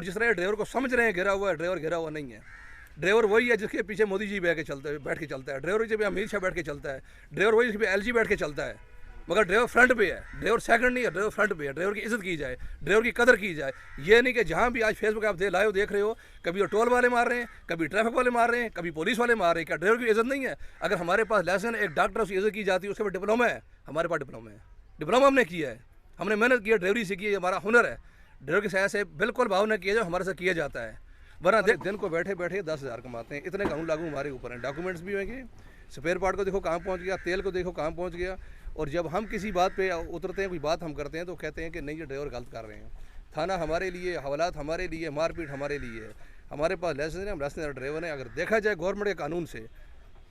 और जिस तरह ड्राइवर को समझ रहे हैं घिरा हुआ है, ड्राइवर घिरा हुआ नहीं है। ड्राइवर वही है जिसके पीछे मोदी जी बैठ के चलता है। ड्राइवर जिसके अमित शाह बैठ के चलता है। ड्राइवर वही जिसके LG बैठ के चलता है। मगर ड्राइवर फ्रंट पे है, ड्राइवर सेकंड नहीं है, ड्राइवर फ्रंट पे है। ड्राइवर की इज्जत की जाए, ड्राइवर की कदर की जाए। ये नहीं कि जहाँ भी आज फेसबुक आप लाइव देख रहे हो, कभी वो टोल वाले मार रहे हैं, कभी ट्रैफिक वाले मार रहे हैं, कभी पुलिस वाले मार रहे हैं। क्या ड्राइवर की इज्जत नहीं है? अगर हमारे पास लाइसेंस, एक डॉक्टर उसकी इज्जत की जाती है, उसके पास डिप्लोमा है, हमारे पास डिप्लोमा है, डिप्लोमा हमने किया है, हमने मेहनत की है, ड्राइवरी सीखी है, हमारा हुनर है। ड्राइवर की सहायता से बिल्कुल भाव न किया जाए, हमारे साथ किया जाता है। वरना दिन को बैठे बैठे 10,000 कमाते हैं। इतने कानून लागू हमारे ऊपर हैं। डॉक्यूमेंट्स भी होंगे, स्पेयर पार्ट को देखो कहाँ पहुँच गया, तेल को देखो कहाँ पहुँच गया। और जब हम किसी बात पे उतरते हैं, कोई बात हम करते हैं, तो कहते हैं कि नहीं, ये ड्राइवर गलत कर रहे हैं। थाना हमारे लिए, हवालात हमारे लिए, मारपीट हमारे लिए है। हमारे पास लाइसेंस है, हम लाइसेंस ड्राइवर हैं। अगर देखा जाए गवर्नमेंट के कानून से,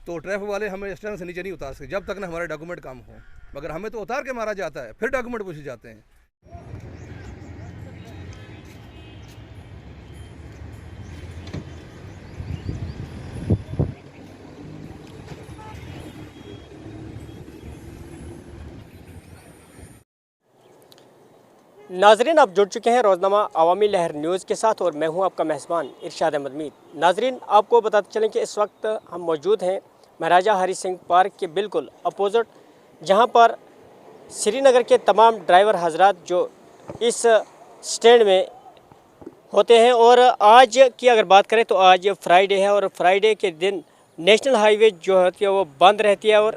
तो ट्रैफिक वाले हमें स्टैंड से नीचे नहीं उतार सकते जब तक ना हमारे डॉक्यूमेंट काम हो। मगर हमें तो उतार के मारा जाता है, फिर डॉक्यूमेंट पूछे जाते हैं। नाजरीन, आप जुड़ चुके हैं रोज़नामा अवामी लहर न्यूज़ के साथ और मैं हूं आपका मेहमान इरशाद अहमद मीर। नाजरीन, आपको बताते चलें कि इस वक्त हम मौजूद हैं महाराजा हरी सिंह पार्क के बिल्कुल अपोजिट, जहां पर श्रीनगर के तमाम ड्राइवर हजरात जो इस स्टैंड में होते हैं। और आज की अगर बात करें तो आज फ्राइडे है और फ्राइडे के दिन नेशनल हाईवे जो होती है वो बंद रहती है।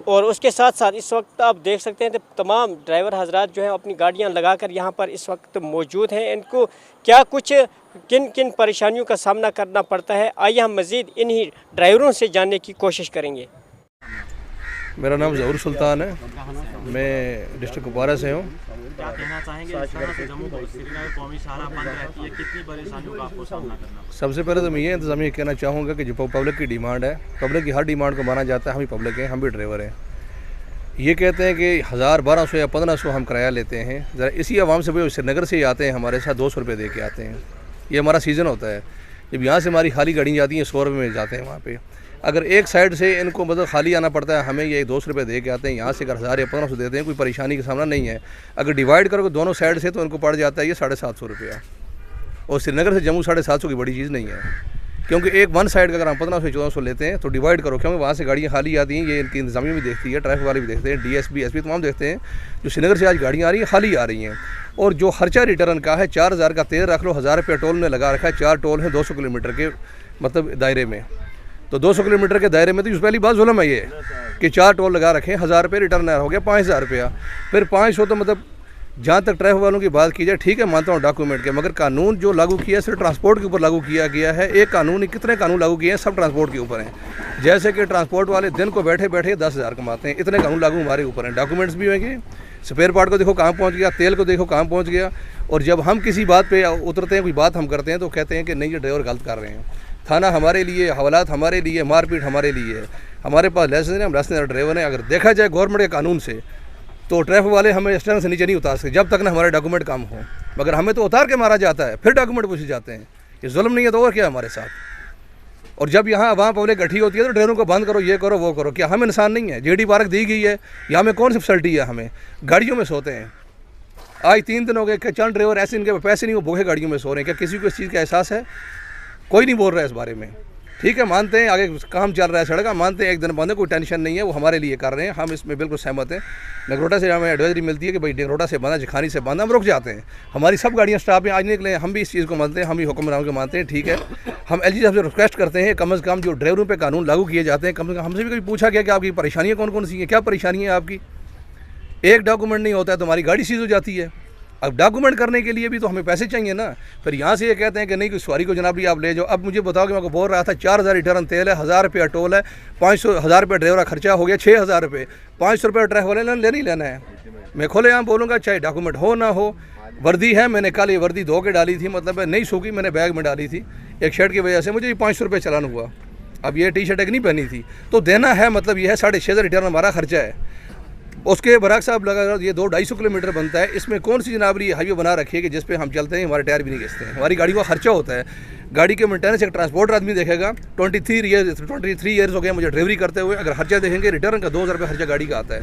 और उसके साथ साथ इस वक्त आप देख सकते हैं कि तमाम ड्राइवर हजरात जो हैं अपनी गाड़ियां लगाकर यहाँ पर इस वक्त मौजूद हैं। इनको क्या कुछ किन किन परेशानियों का सामना करना पड़ता है, आइए हम मज़ीद इन्हीं ड्राइवरों से जानने की कोशिश करेंगे। मेरा नाम ज़हूर सुल्तान है, मैं डिस्ट्रिक्ट कुपवारा से हूँ। क्या कहना चाहेंगे इस तरह से जम्मू श्रीनगर कौमी शाहराह बंद रहती है, कितनी परेशानियों का आपको सामना करना पड़ता है? सबसे पहले तो मैं ये इंतज़ामिया कहना चाहूँगा कि जो पब्लिक की डिमांड है, पब्लिक की हर डिमांड को माना जाता है। हम भी पब्लिक हैं, हम भी ड्राइवर हैं। ये कहते हैं कि 1000, 1200 या 1500 हम किराया लेते हैं। ज़रा इसी आवाम से भाई श्रीनगर से ही आते हैं, हमारे साथ 200 रुपये दे के आते हैं। ये हमारा सीज़न होता है। जब यहाँ से हमारी खाली गाड़ी जाती हैं 100 रुपये में जाते हैं वहाँ पे। अगर एक साइड से इनको मतलब खाली आना पड़ता है, हमें ये 200 रुपये दे के आते हैं। यहाँ से अगर 1000 या 1500 देते हैं, कोई परेशानी का सामना नहीं है। अगर डिवाइड करोगे दोनों साइड से तो इनको पड़ जाता है ये 750 रुपया। और श्रीनगर से जम्मू 750 की बड़ी चीज़ नहीं है, क्योंकि एक वन साइड का अगर हम 1500 1400 लेते हैं तो डिवाइड करो, क्योंकि वहाँ से गाड़ियाँ खाली आती हैं। ये इनकी इंतजामिया भी देखती है, ट्रैफिक वाले भी देखते हैं, DSP SP तमाम देखते हैं। जो श्रीनगर से आज गाड़ियाँ आ रही हैं खाली आ रही हैं। और जो खर्चा रिटर्न का है 4000 का तेल रख लो, 1000 रुपये टोल ने लगा रखा है। 4 टोल हैं 200 किलोमीटर के मतलब दायरे में। तो 200 किलोमीटर के दायरे में तो पहली बात जुल्म है ये कि 4 टोल लगा रखे हैं। 1000 रुपये रिटर्न हो गया 5000 रुपया। फिर 500 तो मतलब जहाँ तक ट्रैफिक वालों की बात की जाए, ठीक है मानता हूँ डॉक्यूमेंट के, मगर कानून जो लागू किया है सिर्फ ट्रांसपोर्ट के ऊपर लागू किया गया है। एक कानून ही कितने कानून लागू किए हैं, सब ट्रांसपोर्ट के ऊपर हैं। जैसे कि ट्रांसपोर्ट वाले दिन को बैठे बैठे 10,000 कमाते हैं। इतने कानून लागू हमारे ऊपर हैं। डॉक्यूमेंट्स भी होंगे, स्पेयर पार्ट को देखो कहाँ पहुँच गया, तेल को देखो कहाँ पहुँच गया। और जब हम किसी बात पर उतरते हैं, कोई बात हम करते हैं, तो कहते हैं कि नहीं, ये ड्राइवर गलत कर रहे हैं। थाना हमारे लिए, हवालात हमारे लिए, मारपीट हमारे लिए है। हमारे पास लाइसेंस है, हम लाइसेंस ड्राइवर हैं। अगर देखा जाए गवर्नमेंट के कानून से, तो ट्रैफिक वाले हमें स्टैंड से नीचे नहीं उतार सकते जब तक ना हमारे डॉक्यूमेंट काम हो। मगर हमें तो उतार के मारा जाता है, फिर डॉक्यूमेंट पूछे जाते हैं। ये जुल्म नहीं है तो और क्या हमारे साथ? और जब यहाँ वहाँ पब्लिक इकट्ठी होती है तो ड्राइवरों को बंद करो, ये करो, वो करो। क्या हम इंसान नहीं है? JD पार्क दी गई है, यहाँ में कौन सी फैसिलिटी है? हमें गाड़ियों में सोते हैं। आज 3 दिन हो गए कि चंद ड्राइवर ऐसे, इनके पैसे नहीं, वो भूखे गाड़ियों में सो रहे हैं। क्या किसी को इस चीज़ का एहसास है? कोई नहीं बोल रहा है इस बारे में। ठीक है, मानते हैं आगे काम चल रहा है सड़क का, मानते हैं एक दिन बंद है, कोई टेंशन नहीं है, वो हमारे लिए कर रहे हैं। हम इसमें बिल्कुल सहमत हैं। नगरोटा से हमें एडवाइजरी मिलती है कि भाई नगरोटा से बंदा, जखानी से बंदा, हम रुक जाते हैं। हमारी सब गाड़ियाँ स्टॉप में आज निकले। हम भी इस चीज़ को मानते हैं, हम भी हुक्मरानों को मानते हैं। ठीक है, हम LG साहब से रिक्वेस्ट करते हैं कम से कम जो ड्राइवरों पर कानून लागू किए जाते हैं, कम से कम हमसे भी कभी पूछा गया कि आपकी परेशानियाँ कौन कौन सी हैं? क्या परेशानी है आपकी? एक डॉक्यूमेंट नहीं होता है तो हमारी गाड़ी सीज हो जाती है। अब डॉक्यूमेंट करने के लिए भी तो हमें पैसे चाहिए ना। फिर यहाँ से ये कहते हैं कि नहीं, कि सवारी को जनाब भी आप ले जाओ। अब मुझे बताओ कि मैं को बोल रहा था 4000 रिटर्न तेल है, 1000 रुपया टोल है, 1000 रुपये ड्राइवर का खर्चा हो गया 6000 रुपये। 500 रुपये ट्रैफिक वाले लेना ही लेना है। मैं खोले यहाँ बोलूँगा, चाहे डॉक्यूमेंट हो ना हो। वर्दी है, मैंने कल ये वर्दी धो के डाली थी, मतलब नहीं सूखी, मैंने बैग में डाली थी। एक शर्ट की वजह से मुझे 500 रुपये चलान हुआ। अब ये टी शर्ट एक नहीं पहनी थी तो देना है, मतलब ये है 6,500 रिटर्न हमारा खर्चा है। उसके बराक साहब लगा ये 200-250 किलोमीटर बनता है। इसमें कौन सी जनाबरी हाईवे बना रखी है कि जिस पे हम चलते हैं हमारे टायर भी नहीं घिसते हैं? हमारी गाड़ी का खर्चा होता है। गाड़ी के मेंटेनेंस एक ट्रांसपोर्ट आदमी देखेगा। 23 ईयर्स हो गए मुझे ड्राइवरी करते हुए। अगर खर्चा देखेंगे रिटर्न का 2000 रुपये खर्चा गाड़ी का आता है,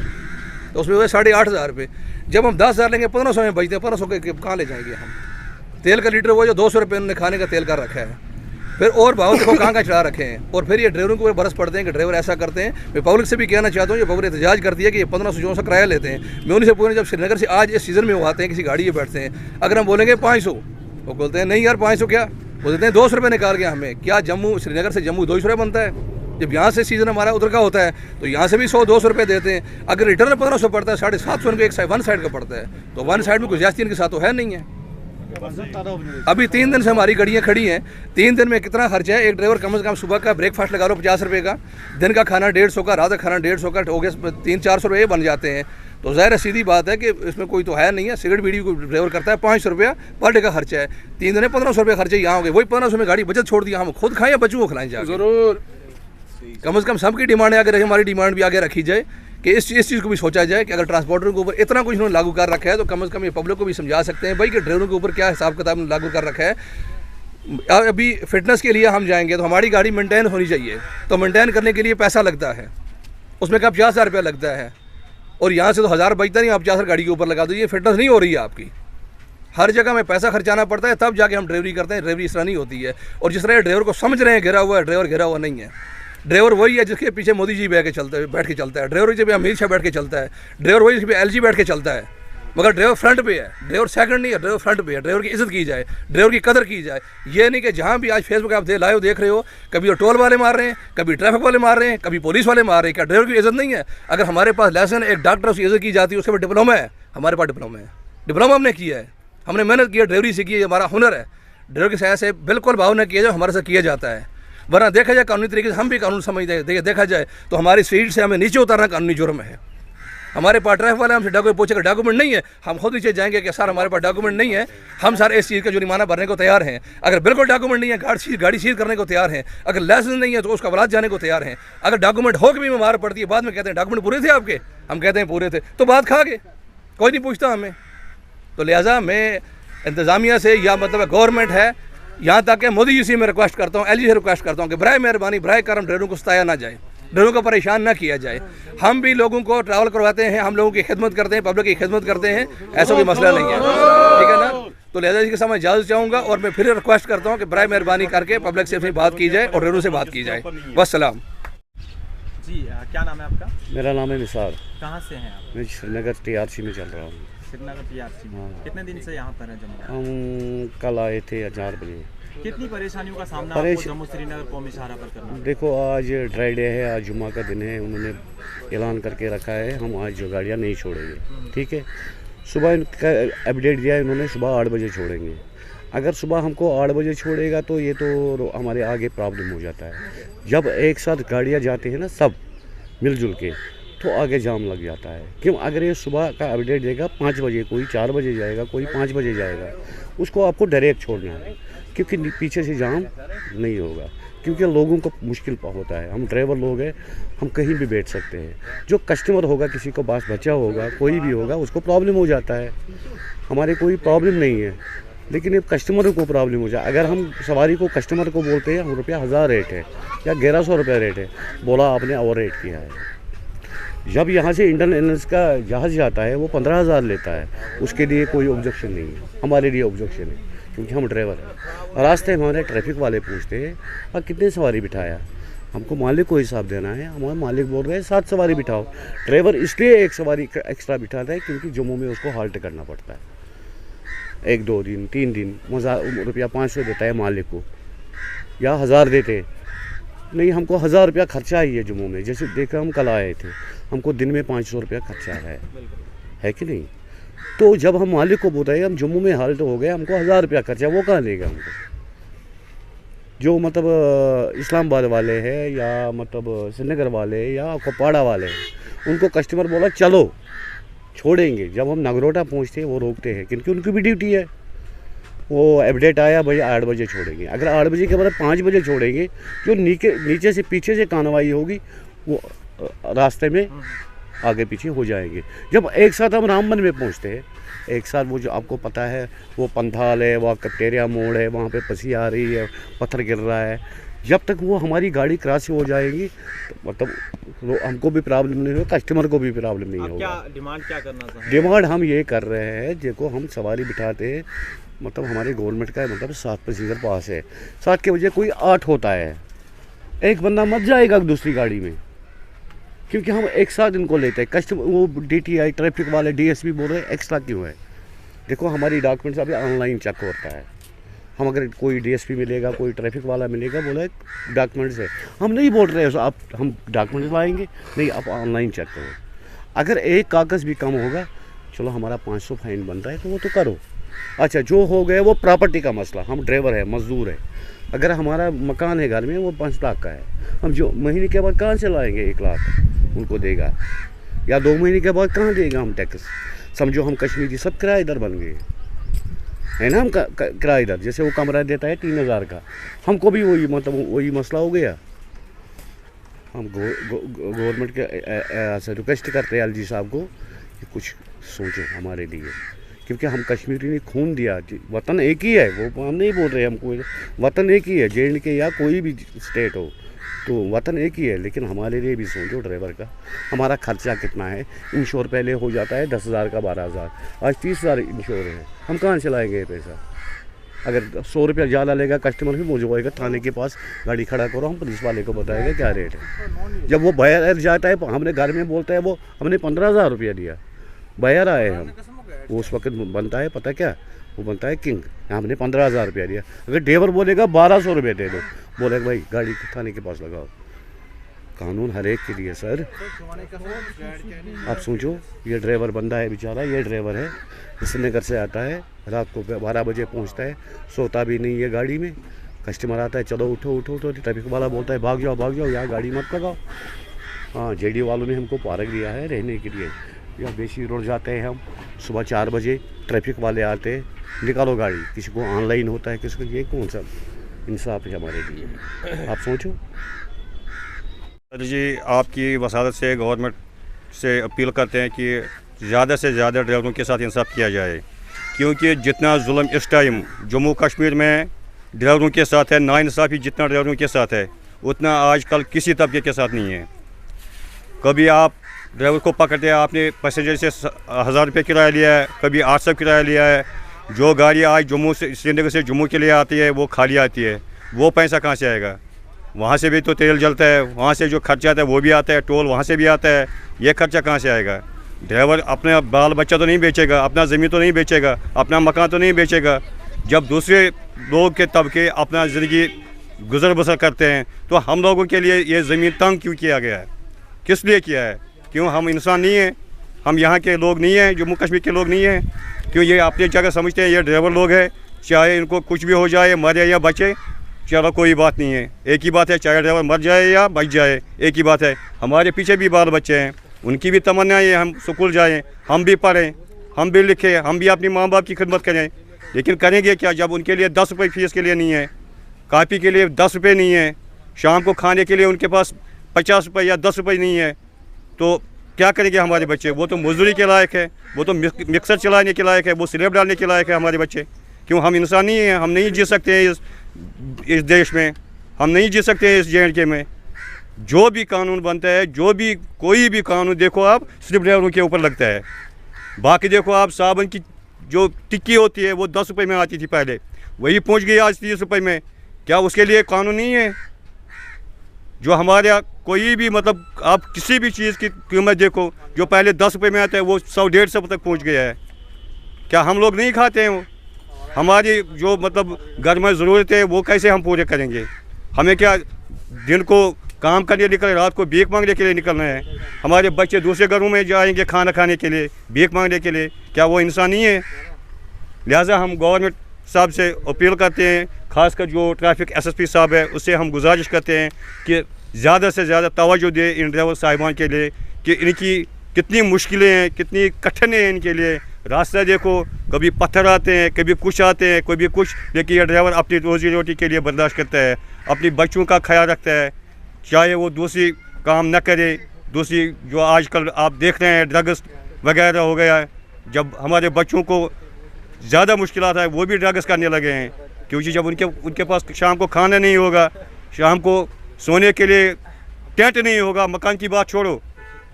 तो उसमें हुए 8,500 रुपये। जब हम 10,000 लेंगे 1500 में बचते हैं, 1500 के कहाँ ले जाएंगे हम? तेल का लीटर वो जो 200 रुपये उन्होंने खाने का तेल का रखा है। फिर और भाव देखो कहाँ चढ़ा रखे हैं। और फिर ये ड्राइवरों को बरस पड़ते हैं कि ड्राइवर ऐसा करते हैं। मैं पब्लिक से भी कहना चाहता हूँ, ये पब्लिक एहतजाज करती है कि ये 1500 किराया लेते हैं। मैं उन्हीं से पूछना, जब श्रीनगर से आज इस सीज़न में वो आते हैं, किसी गाड़ी में बैठते हैं, अगर हम बोलेंगे 500, वो बोलते हैं नहीं यार 500 क्या, वो देते हैं 200 रुपये निकाल के हमें। क्या जम्मू श्रीनगर से जम्मू 200 रुपये बनता है? जब यहाँ से सीज़न हमारा उधर का होता है तो यहाँ से भी 100-200 रुपये देते हैं। अगर रिटर्न 1500 पड़ता है, 750 रुपये एक वन साइड का पड़ता है, तो वन साइड में कुछ ज्यादा इनके साथ तो है नहीं है। अभी 3 दिन से हमारी गाड़ियाँ खड़ी हैं, 3 दिन में कितना खर्चा है? एक ड्राइवर कम से कम सुबह का ब्रेकफास्ट लगा लो 50 रुपये का, दिन का खाना 150 का, रात का खाना 150 का, हो गया 300-400 रुपये बन जाते हैं। तो ज़ाहिर सीधी बात है कि इसमें कोई तो है नहीं है। सिगरेट बीड़ी को ड्राइवर करता है 500 रुपया पर डे का खर्चा है, 3 दिन में 1500 रुपये खर्चे यहाँ हो गए। वही 1500 में गाड़ी बचत छोड़ दिया, हम खुद खाएं या बच्चों को खिलाएं जाकर। ज़रूर कम से कम सबकी डिमांड आगे रखी, हमारी डिमांड भी आगे रखी जाए कि इस चीज़ को भी सोचा जाए कि अगर ट्रांसपोर्टर के ऊपर इतना कुछ इन्होंने लागू कर रखा है तो कम से कम ये पब्लिक को भी समझा सकते हैं भाई कि ड्राइवरों के ऊपर क्या हिसाब किताब लागू कर रखा है। अभी फिटनेस के लिए हम जाएंगे तो हमारी गाड़ी मेंटेन होनी चाहिए, तो मेंटेन करने के लिए पैसा लगता है, उसमें क्या 50,000 रुपया लगता है, और यहाँ से तो 1000 बचता नहीं, आप 50 गाड़ी के ऊपर लगा दो। ये फिटनेस नहीं हो रही है आपकी। हर जगह में पैसा खर्चाना पड़ता है तब जाके हम ड्राइवरी करते हैं। ड्राइवरी इस तरह नहीं होती है। और जिस तरह ड्राइवर को समझ रहे हैं घिरा हुआ है, ड्राइवर घिरा हुआ नहीं है। ड्राइवर वही है जिसके पीछे मोदी जी बैठ के चलता है, ड्राइवर जिसके अमित शाह बैठ के चलता है, ड्राइवर वही जिसके एलजी बैठ के चलता है। मगर ड्राइवर फ्रंट पे है, ड्राइवर सेकंड नहीं है, ड्राइवर फ्रंट पे है। ड्राइवर की इज्जत की जाए, ड्राइवर की कदर की जाए। ये नहीं कि जहाँ भी आज फेसबुक आप लाइव देख रहे हो, कभी वो टोल वाले मार रहे हैं, कभी ट्रैफिक वाले मार रहे हैं, कभी पुलिस वाले मार रहे हैं। क्या ड्राइवर की इज्जत नहीं है? अगर हमारे पास लाइसेंस, एक डॉक्टर उसकी इज्जत की जाती है, उसके पास डिप्लोमा है, हमारे पास डिप्लोमा है, डिप्लोमा हमने किया है, हमने मेहनत की है, ड्राइवरी सीखी है, हमारा हुनर है। ड्राइवर की सहायता से बिल्कुल भाव न किया जाए, हमारे साथ किया जाता है। वरना देखा जाए कानूनी तरीके से हम भी कानून समझते हैं। देखा जाए तो हमारी सीट से हमें नीचे उतारना कानूनी जुर्म है। हमारे पास ट्रैफिक वाले हमसे डॉक्यूमेंट पूछेगा, डॉक्यूमेंट नहीं है, हम खुद नीचे जाएंगे कि सर हमारे पास डॉक्यूमेंट नहीं है, हम सर इस चीज़ का जुर्माना भरने को तैयार हैं। अगर बिल्कुल डॉक्यूमेंट नहीं है, गाड़ी सीज करने को तैयार हैं। अगर लाइसेंस नहीं है तो उसका वलाद जाने को तैयार हैं। अगर डॉक्यूमेंट हो के भी मार पड़ती है, बाद में कहते हैं डॉक्यूमेंट पूरे थे आपके, हम कहते हैं पूरे थे, तो बात खा के कोई नहीं पूछता हमें। तो लिहाजा मैं इंतज़ामिया से या मतलब गवर्नमेंट है, यहाँ तक कि मोदी जी से मैं रिक्वेस्ट करता हूँ, एलजी से रिक्वेस्ट करता हूँ कि बराए मेहरबानी, बराए करम ड्राइवरों को सताया ना जाए, ड्राइवरों को परेशान ना किया जाए। हम भी लोगों को ट्रैवल करवाते हैं, हम लोगों की खिदमत करते हैं, पब्लिक की खिदमत करते हैं, ऐसा कोई मसला नहीं है, ठीक है ना। तो लिहाजा इसके सामने इजाज़त चाहूँगा और मैं फिर रिक्वेस्ट करता हूँ कि बराए मेहरबानी करके पब्लिक से बात की जाए और ड्राइवरों से बात की जाए। वस्सलाम। जी क्या नाम है आपका? मेरा नाम है निसार। कहाँ से हैं आप? मैं श्रीनगर TRC में चल रहा हूँ। श्रीनगर TRC में कितने दिन से यहाँ पर है जम्मू? हम कल आए थे 4 बजे। कितनी परेशानियों का सामना आपको जम्मू श्रीनगर कौमी शाहरा पर करना? देखो आज ड्राई डे है, आज जुम्मा का दिन है, उन्होंने ऐलान करके रखा है हम आज जो गाड़ियाँ नहीं छोड़ेंगे, ठीक है। सुबह इनका अपडेट दिया है इन्होंने, सुबह 8 बजे छोड़ेंगे। अगर सुबह हमको 8 बजे छोड़ेगा तो ये तो हमारे आगे प्रॉब्लम हो जाता है। जब एक साथ गाड़ियाँ जाते हैं ना सब मिलजुल के, तो आगे जाम लग जाता है। क्यों? अगर ये सुबह का अपडेट देगा 5 बजे, कोई 4 बजे जाएगा, कोई 5 बजे जाएगा, उसको आपको डायरेक्ट छोड़ना है, क्योंकि पीछे से जाम नहीं होगा। क्योंकि लोगों को मुश्किल होता है, हम ड्राइवर लोग हैं, हम कहीं भी बैठ सकते हैं। जो कस्टमर होगा, किसी को पास बच्चा होगा, कोई भी होगा, उसको प्रॉब्लम हो जाता है। हमारे कोई प्रॉब्लम नहीं है, लेकिन ये कस्टमर को प्रॉब्लम हो जाए। अगर हम सवारी को कस्टमर को बोलते हैं हम रुपया 1000 रेट है या 1100 रुपया रेट है, बोला आपने ओवर रेट किया है। जब यहाँ से इंडियन एयरलाइंस का जहाज़ जाता है वो 15,000 लेता है, उसके लिए कोई ऑब्जेक्शन नहीं है, हमारे लिए ऑब्जेक्शन है क्योंकि हम ड्राइवर हैं। रास्ते में हमारे ट्रैफिक वाले पूछते हैं और कितने सवारी बिठाया, हमको मालिक को हिसाब देना है। हमारे मालिक बोल रहे हैं 7 सवारी बिठाओ। ड्राइवर इसलिए 1 सवारी एक्स्ट्रा बिठाता है क्योंकि जम्मू में उसको हाल्ट करना पड़ता है, 1-2 दिन 3 दिन। रुपया 500 देता है मालिक को या 1000 देते नहीं, हमको 1000 रुपया खर्चा ही है जम्मू में। जैसे देखा हम कल आए थे, हमको दिन में 500 रुपया खर्चा है कि नहीं। तो जब हम मालिक को बताए हम जम्मू में हाल्ट हो गए, हमको 1000 रुपया खर्चा, वो कहाँ देगा हमको? जो मतलब इस्लामाबाद वाले हैं या मतलब श्रीनगर वाले या कुपवाड़ा वाले हैं, उनको कस्टमर बोला चलो छोड़ेंगे। जब हम नगरोटा पहुँचते हैं वो रोकते हैं क्योंकि उनकी भी ड्यूटी है। वो अपडेट आया भाई 8 बजे छोड़ेंगे। अगर 8 बजे के बाद 5 बजे छोड़ेंगे, जो नीचे से पीछे से कार्रवाई होगी वो रास्ते में आगे पीछे हो जाएंगे। जब एक साथ हम रामबन में पहुंचते हैं, एक साथ वो जो आपको पता है वो पंथाल है, वहाँ कटेरिया मोड़ है, वहाँ पे पसी आ रही है, पत्थर गिर रहा है, जब तक वो हमारी गाड़ी क्रॉस हो जाएगी तो मतलब हमको भी प्रॉब्लम नहीं होगा, कस्टमर को भी प्रॉब्लम नहीं होगा। क्या डिमांड क्या करना चाहिए? डिमांड हम ये कर रहे हैं, देखो हम सवारी बिठाते हैं मतलब हमारे गवर्नमेंट का मतलब 7 पैसेंजर पास है, 7 के बजाय कोई 8 होता है, एक बंदा मत जाएगा दूसरी गाड़ी में, क्योंकि हम एक साथ इनको लेते हैं। कस्टमर वो DTI ट्रैफिक वाले DSP बोल रहे हैं एक्स्ट्रा क्यों है। देखो हमारी डॉक्यूमेंट्स अभी ऑनलाइन चेक होता है, हम अगर कोई DSP मिलेगा, कोई ट्रैफिक वाला मिलेगा, बोला डॉक्यूमेंट्स है, हम नहीं बोल रहे हैं आप हम डॉक्यूमेंट्स लाएंगे, नहीं आप ऑनलाइन चेक करो। अगर एक कागज़ भी कम होगा, चलो हमारा 500 फाइन बनता है तो वो तो करो। अच्छा जो हो गया वो प्रॉपर्टी का मसला, हम ड्राइवर है, मजदूर है, अगर हमारा मकान है घर में वो 5 लाख का है, हम जो महीने के बाद कहाँ से लाएंगे 1 लाख उनको देगा, या 2 महीने के बाद कहाँ देगा हम टैक्स। समझो हम कश्मीरी सब किराएदार बन गए है ना, हम किराएदार, जैसे वो कमरा देता है 3000 का, हमको भी वही मतलब वही मसला हो गया। हम गवर्नमेंट के से रिक्वेस्ट करते हैं LG साहब को कि कुछ सोचो हमारे लिए, क्योंकि हम कश्मीरी ने खून दिया, वतन एक ही है, वो हम नहीं बोल रहे, हमको वतन एक ही है, JNK या कोई भी स्टेट हो तो वतन एक ही है, लेकिन हमारे लिए भी सोचो ड्राइवर का। हमारा खर्चा कितना है, इंश्योर पहले हो जाता है 10,000 का 12,000, आज 30,000 इंश्योर है, हम कहाँ से लाएंगे ये पैसा। अगर 100 रुपया ज़्यादा लेगा कस्टमर भी मुझे थाने के पास गाड़ी खड़ा करो, हम पुलिस वाले को बताएगा क्या रेट है। जब वो बाहर जाता है हमने घर में बोलता है वो हमने 15,000 रुपया दिया, बाहर आए हम, वो उस वक्त बनता है पता क्या, वो बनता है किंग, हमने 15,000 रुपया दिया। अगर ड्राइवर बोलेगा 1200 रुपये दे दो, बोलेगा भाई गाड़ी थाने के पास लगाओ। कानून हर एक के लिए सर, आप सोचो ये ड्राइवर बंदा है बेचारा, ये ड्राइवर है, श्रीनगर से आता है, रात को 12 बजे पहुंचता है, सोता भी नहीं है गाड़ी में, कस्टमर आता है चलो उठो उठो उठो, ट्रैफिक वाला बोलता है भाग जाओ यहाँ गाड़ी मत लगाओ। हाँ JD वालों ने हमको पार्क दिया है रहने के लिए, या बेसी रोड जाते हैं हम, सुबह 4 बजे ट्रैफिक वाले आते हैं, निकालो गाड़ी, किसी को ऑनलाइन होता है, किसी को, ये कौन सा इंसाफ है हमारे लिए, आप सोचो। सर जी आपकी वसादत से गवर्नमेंट से अपील करते हैं कि ज़्यादा से ज़्यादा ड्राइवरों के साथ इंसाफ किया जाए, क्योंकि जितना जुल्म इस टाइम जम्मू कश्मीर में ड्राइवरों के साथ है, नाइंसाफ़ी जितना ड्राइवरों के साथ है उतना आजकल किसी तबके के साथ नहीं है। कभी आप ड्राइवर को पकड़ते हैं, आपने पैसेंजर से 1000 रुपये किराया लिया है, कभी 800 किराया लिया है, जो गाड़ी आज जम्मू से श्रीनगर से जम्मू के लिए आती है वो खाली आती है, वो पैसा कहाँ से आएगा, वहाँ से भी तो तेल जलता है, वहाँ से जो खर्चा आता है वो भी आता है, टोल वहाँ से भी आता है, ये खर्चा कहाँ से आएगा। ड्राइवर अपने बाल बच्चा तो नहीं बेचेगा, अपना ज़मीन तो नहीं बेचेगा, अपना मकान तो नहीं बेचेगा। जब दूसरे लोग के तबके अपना ज़िंदगी गुजर बसर करते हैं तो हम लोगों के लिए ये ज़मीन तंग क्यों किया गया है, किस लिए किया है, क्यों हम इंसान नहीं हैं, हम यहाँ के लोग नहीं हैं, जम्मू कश्मीर के लोग नहीं हैं, क्यों ये अपनी जगह समझते हैं ये ड्राइवर लोग हैं, चाहे इनको कुछ भी हो जाए, मरे या बचे, चलो कोई बात नहीं है। एक ही बात है, चाहे ड्राइवर मर जाए या बच जाए, एक ही बात है। हमारे पीछे भी बाल बच्चे हैं, उनकी भी तमन्ना है हम स्कूल जाएं, हम भी पढ़ें, हम भी लिखें, हम भी अपनी माँ बाप की खिदमत करें, लेकिन करेंगे क्या जब उनके लिए 10 रुपये फीस के लिए नहीं है, कापी के लिए 10 रुपये नहीं है, शाम को खाने के लिए उनके पास 50 रुपये या 10 रुपये नहीं है, तो क्या करेंगे हमारे बच्चे। वो तो मजदूरी के लायक है, वो तो मिक्सर चलाने के लायक है, वो स्लेब डालने के लायक है हमारे बच्चे। क्यों हम इंसान नहीं हैं, हम नहीं जी सकते हैं इस देश में, हम नहीं जी सकते हैं इस JNK में। जो भी कानून बनता है, जो भी कोई भी कानून देखो आप सिर्फ ड्राइवरों के ऊपर लगता है। बाकी देखो आप साबुन की जो टिक्की होती है वो 10 रुपये में आती थी पहले, वही पहुंच गई आज 30 रुपये में, क्या उसके लिए कानून नहीं है। जो हमारे यहाँ कोई भी मतलब आप किसी भी चीज़ की कीमत देखो, जो पहले 10 रुपये में आता है वो 100-150 तक पहुँच गया है। क्या हम लोग नहीं खाते हैं वो? हमारी जो मतलब घर में ज़रूरत है वो कैसे हम पूरे करेंगे। हमें क्या दिन को काम करने निकले, रात को भीख मांगने के लिए निकलना है। हमारे बच्चे दूसरे घरों में जाएंगे खाना खाने के लिए, भीख मांगने के लिए, क्या वो इंसान नहीं है। लिहाजा हम गवर्नमेंट साहब से अपील करते हैं, खासकर जो ट्रैफिक SSP साहब है उससे हम गुजारिश करते हैं कि ज़्यादा से ज़्यादा तवज्जो दे इन ड्राइवर साहिबान के लिए कि इनकी कितनी मुश्किलें हैं, कितनी कठिन है इनके लिए। रास्ता देखो, कभी पत्थर आते हैं, कभी कुछ आते हैं, कभी कुछ, लेकिन ये ड्राइवर अपनी रोज़ी रोटी के लिए बर्दाश्त करता है, अपनी बच्चों का ख्याल रखता है, चाहे वो दूसरी काम न करे। दूसरी जो आजकल आप देख रहे हैं ड्रग्स वगैरह हो गया है, जब हमारे बच्चों को ज़्यादा मुश्किल आता है वो भी ड्रग्स करने लगे हैं, क्योंकि जब उनके पास शाम को खाना नहीं होगा, शाम को सोने के लिए टेंट नहीं होगा, मकान की बात छोड़ो,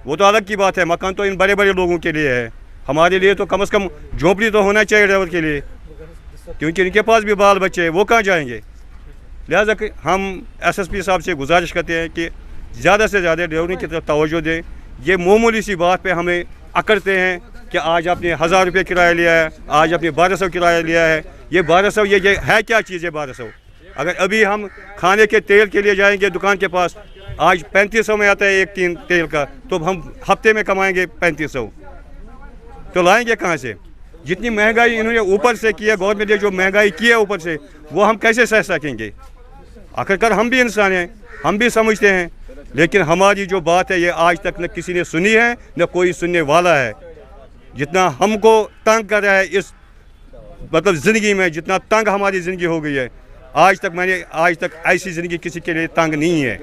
वो तो अलग की बात है, मकान तो इन बड़े बड़े लोगों के लिए है, हमारे लिए तो कम से कम झोंपड़ी तो होना चाहिए ड्राइवर के लिए। क्योंकि इनके पास भी बाल बच्चे हैं, वो कहाँ जाएंगे। लिहाजा हम SSP साहब से गुजारिश करते हैं कि ज़्यादा से ज़्यादा ड्राइवरों की तरफ तवज्जो दें। ये मामूली सी बात पे हमें अकड़ते हैं कि आज आपने 1000 रुपये किराया लिया है, आज आपने 1200 किराया लिया है। ये 1200 ये है क्या चीज़ है 1200? अगर अभी हम खाने के तेल के लिए जाएंगे दुकान के पास, आज 3500 में आता है एक टीन तेल का, तो हम हफ्ते में कमाएंगे 3500, तो लाएंगे कहाँ से? जितनी महंगाई इन्होंने ऊपर से की है, गवर्नमेंट ने जो महंगाई की है ऊपर से, वो हम कैसे सह सकेंगे? आखिरकार हम भी इंसान हैं, हम भी समझते हैं, लेकिन हमारी जो बात है ये आज तक न किसी ने सुनी है न कोई सुनने वाला है। जितना हमको तंग कर रहा है इस मतलब ज़िंदगी में, जितना तंग हमारी ज़िंदगी हो गई है, आज तक ऐसी ज़िंदगी किसी के लिए तंग नहीं है।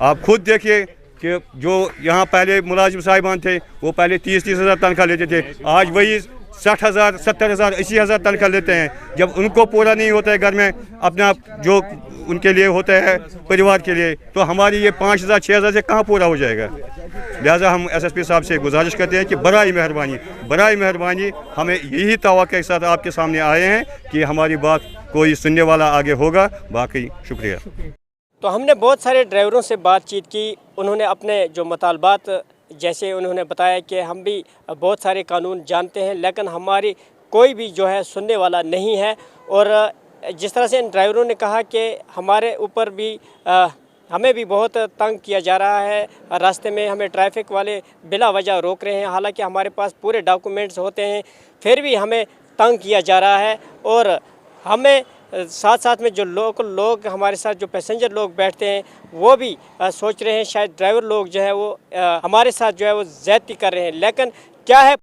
आप खुद देखिए कि जो यहाँ पहले मुलाजिम साहिबान थे वो पहले 30-30 हज़ार तनख्वाह लेते थे, आज वही 60,000, 70,000, 80,000 तनख्वाह लेते हैं। जब उनको पूरा नहीं होता है घर में अपना जो उनके लिए होता है परिवार के लिए, तो हमारी ये 5,000, 6,000 से कहाँ पूरा हो जाएगा। लिहाजा हम SSP साहब से गुजारिश करते हैं कि बराए मेहरबानी हमें यही तवक्को के साथ आपके सामने आए हैं कि हमारी बात कोई सुनने वाला आगे होगा। बाकी शुक्रिया। तो हमने बहुत सारे ड्राइवरों से बातचीत की, उन्होंने अपने जो मुतालबात, जैसे उन्होंने बताया कि हम भी बहुत सारे कानून जानते हैं लेकिन हमारी कोई भी जो है सुनने वाला नहीं है। और जिस तरह से इन ड्राइवरों ने कहा कि हमारे ऊपर भी हमें भी बहुत तंग किया जा रहा है, रास्ते में हमें ट्रैफिक वाले बिला वजह रोक रहे हैं, हालांकि हमारे पास पूरे डॉक्यूमेंट्स होते हैं, फिर भी हमें तंग किया जा रहा है। और हमें साथ साथ में जो लोकल लोग हमारे साथ जो पैसेंजर लोग बैठते हैं वो भी सोच रहे हैं शायद ड्राइवर लोग जो है वो हमारे साथ जो है वो ज़्यादती कर रहे हैं, लेकिन क्या है